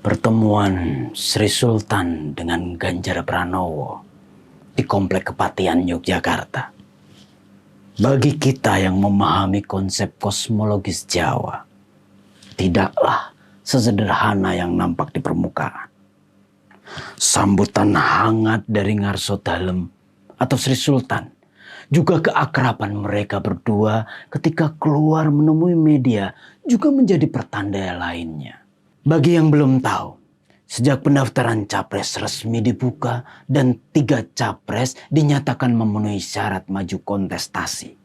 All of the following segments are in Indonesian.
Pertemuan Sri Sultan dengan Ganjar Pranowo di Komplek Kepatihan Yogyakarta. Bagi kita yang memahami konsep kosmologis Jawa, tidaklah sesederhana yang nampak di permukaan. Sambutan hangat dari Ngarso Dalem atau Sri Sultan, juga keakraban mereka berdua ketika keluar menemui media juga menjadi pertanda lainnya. Bagi yang belum tahu, sejak pendaftaran capres resmi dibuka dan 3 capres dinyatakan memenuhi syarat maju kontestasi,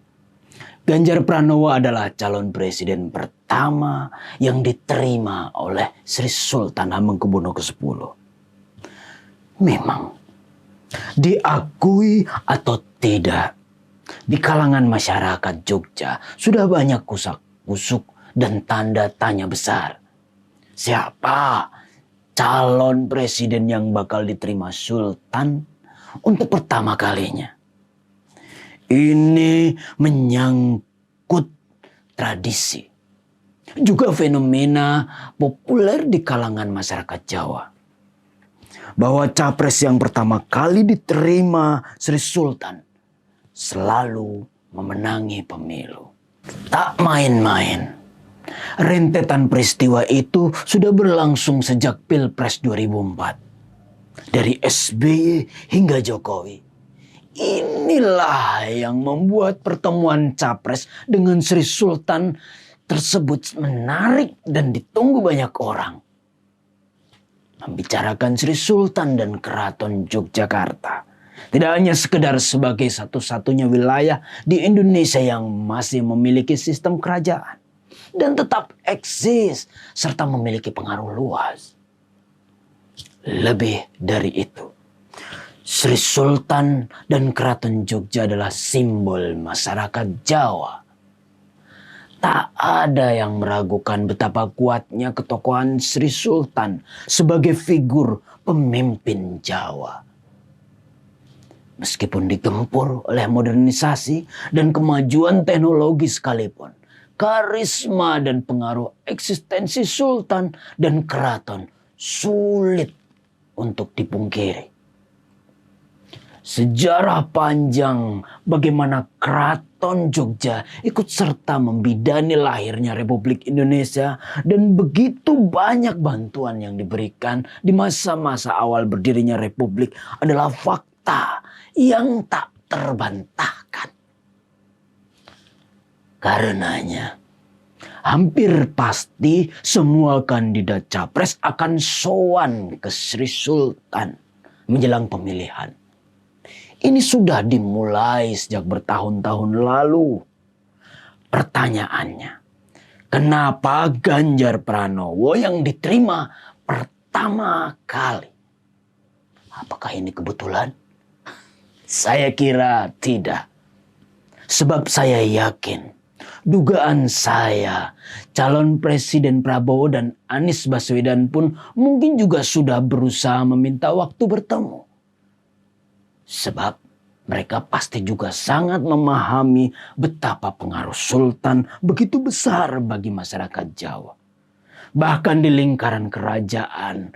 Ganjar Pranowo adalah calon presiden pertama yang diterima oleh Sri Sultan Hamengkubuwono ke-10. Memang, diakui atau tidak, di kalangan masyarakat Jogja sudah banyak kusak-kusuk dan tanda tanya besar. Siapa calon presiden yang bakal diterima Sultan untuk pertama kalinya? Ini menyangkut tradisi, juga fenomena populer di kalangan masyarakat Jawa, bahwa capres yang pertama kali diterima Sri Sultan selalu memenangi pemilu. Tak main-main. Rentetan peristiwa itu sudah berlangsung sejak Pilpres 2004. Dari SBY hingga Jokowi. Inilah yang membuat pertemuan capres dengan Sri Sultan tersebut menarik dan ditunggu banyak orang. Membicarakan Sri Sultan dan Keraton Yogyakarta tidak hanya sekedar sebagai satu-satunya wilayah di Indonesia yang masih memiliki sistem kerajaan dan tetap eksis serta memiliki pengaruh luas. Lebih dari itu, Sri Sultan dan Keraton Jogja adalah simbol masyarakat Jawa. Tak ada yang meragukan betapa kuatnya ketokohan Sri Sultan sebagai figur pemimpin Jawa. Meskipun digempur oleh modernisasi dan kemajuan teknologi sekalipun, karisma dan pengaruh eksistensi Sultan dan Keraton sulit untuk dipungkiri. Sejarah panjang bagaimana Keraton Jogja ikut serta membidani lahirnya Republik Indonesia dan begitu banyak bantuan yang diberikan di masa-masa awal berdirinya Republik adalah fakta yang tak terbantahkan. Karenanya, hampir pasti semua kandidat capres akan sowan ke Sri Sultan menjelang pemilihan. Ini sudah dimulai sejak bertahun-tahun lalu. Pertanyaannya, kenapa Ganjar Pranowo yang diterima pertama kali? Apakah ini kebetulan? Saya kira tidak. Sebab saya yakin, dugaan saya, calon Presiden Prabowo dan Anies Baswedan pun mungkin juga sudah berusaha meminta waktu bertemu. Sebab mereka pasti juga sangat memahami betapa pengaruh Sultan begitu besar bagi masyarakat Jawa. Bahkan di lingkaran kerajaan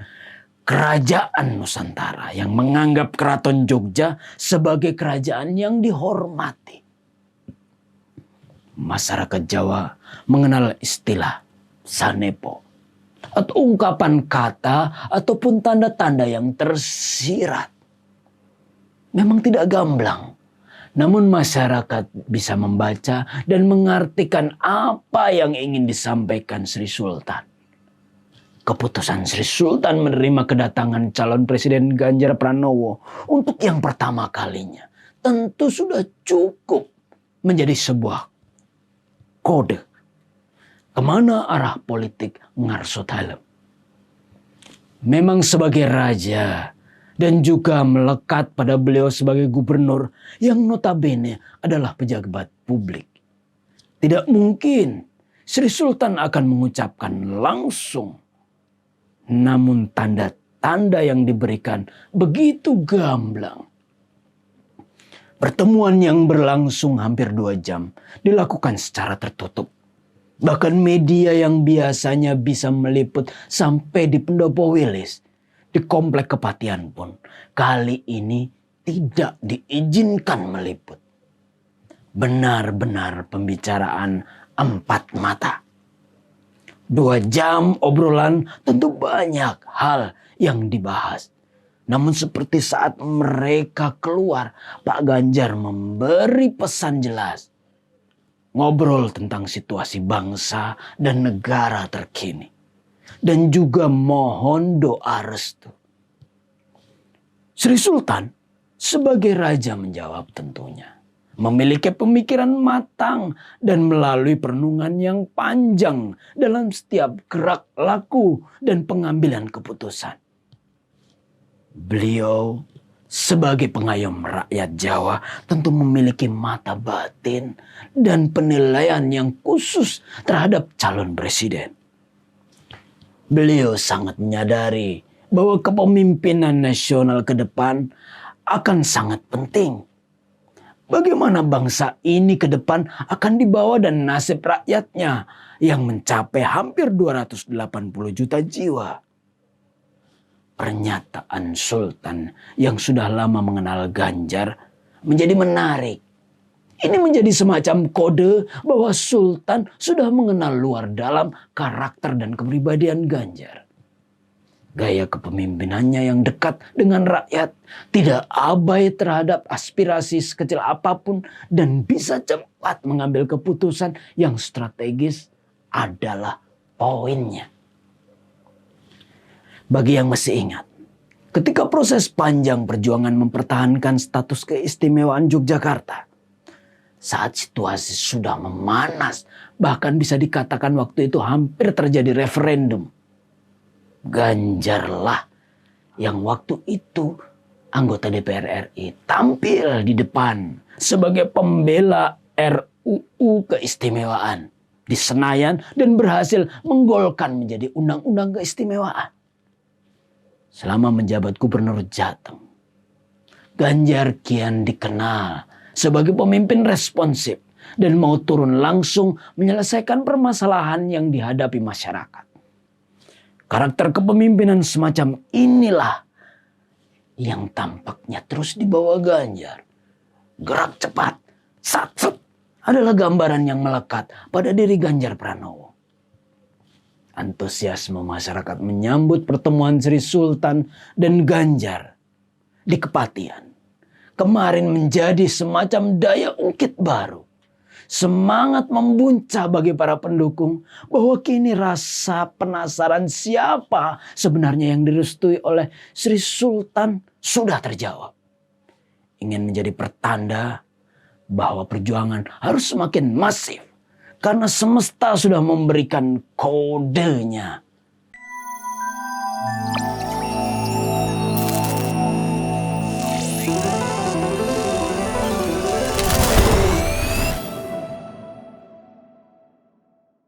Nusantara yang menganggap Keraton Jogja sebagai kerajaan yang dihormati. Masyarakat Jawa mengenal istilah sanepo atau ungkapan kata ataupun tanda-tanda yang tersirat. Memang tidak gamblang, namun masyarakat bisa membaca dan mengartikan apa yang ingin disampaikan Sri Sultan. Keputusan Sri Sultan menerima kedatangan calon Presiden Ganjar Pranowo untuk yang pertama kalinya tentu sudah cukup menjadi sebuah kode kemana arah politik Ngarso Dalem. Memang sebagai raja dan juga melekat pada beliau sebagai gubernur yang notabene adalah pejabat publik, tidak mungkin Sri Sultan akan mengucapkan langsung. Namun tanda-tanda yang diberikan begitu gamblang. Pertemuan yang berlangsung hampir 2 jam dilakukan secara tertutup. Bahkan media yang biasanya bisa meliput sampai di Pendopo Wilis, di Komplek Kepatian pun kali ini tidak diizinkan meliput. Benar-benar pembicaraan empat mata. 2 jam obrolan tentu banyak hal yang dibahas. Namun seperti saat mereka keluar, Pak Ganjar memberi pesan jelas. Ngobrol tentang situasi bangsa dan negara terkini. Dan juga mohon doa restu. Sri Sultan sebagai raja menjawab tentunya. Memiliki pemikiran matang dan melalui perenungan yang panjang dalam setiap gerak laku dan pengambilan keputusan. Beliau sebagai pengayom rakyat Jawa tentu memiliki mata batin dan penilaian yang khusus terhadap calon presiden. Beliau sangat menyadari bahwa kepemimpinan nasional ke depan akan sangat penting. Bagaimana bangsa ini ke depan akan dibawa dan nasib rakyatnya yang mencapai hampir 280 juta jiwa. Pernyataan Sultan yang sudah lama mengenal Ganjar menjadi menarik. Ini menjadi semacam kode bahwa Sultan sudah mengenal luar dalam karakter dan kepribadian Ganjar. Gaya kepemimpinannya yang dekat dengan rakyat, tidak abai terhadap aspirasi sekecil apapun, dan bisa cepat mengambil keputusan yang strategis adalah poinnya. Bagi yang masih ingat, ketika proses panjang perjuangan mempertahankan status keistimewaan Yogyakarta, saat situasi sudah memanas, bahkan bisa dikatakan waktu itu hampir terjadi referendum, Ganjarlah yang waktu itu anggota DPR RI tampil di depan sebagai pembela RUU keistimewaan di Senayan dan berhasil menggolkan menjadi undang-undang keistimewaan. Selama menjabat Gubernur Jateng, Ganjar kian dikenal sebagai pemimpin responsif dan mau turun langsung menyelesaikan permasalahan yang dihadapi masyarakat. Karakter kepemimpinan semacam inilah yang tampaknya terus dibawa Ganjar. Gerak cepat, satset adalah gambaran yang melekat pada diri Ganjar Pranowo. Antusiasme masyarakat menyambut pertemuan Sri Sultan dan Ganjar di Kepatian kemarin menjadi semacam daya ungkit baru. Semangat membuncah bagi para pendukung bahwa kini rasa penasaran siapa sebenarnya yang direstui oleh Sri Sultan sudah terjawab. Ingin menjadi pertanda bahwa perjuangan harus semakin masif karena semesta sudah memberikan kodenya.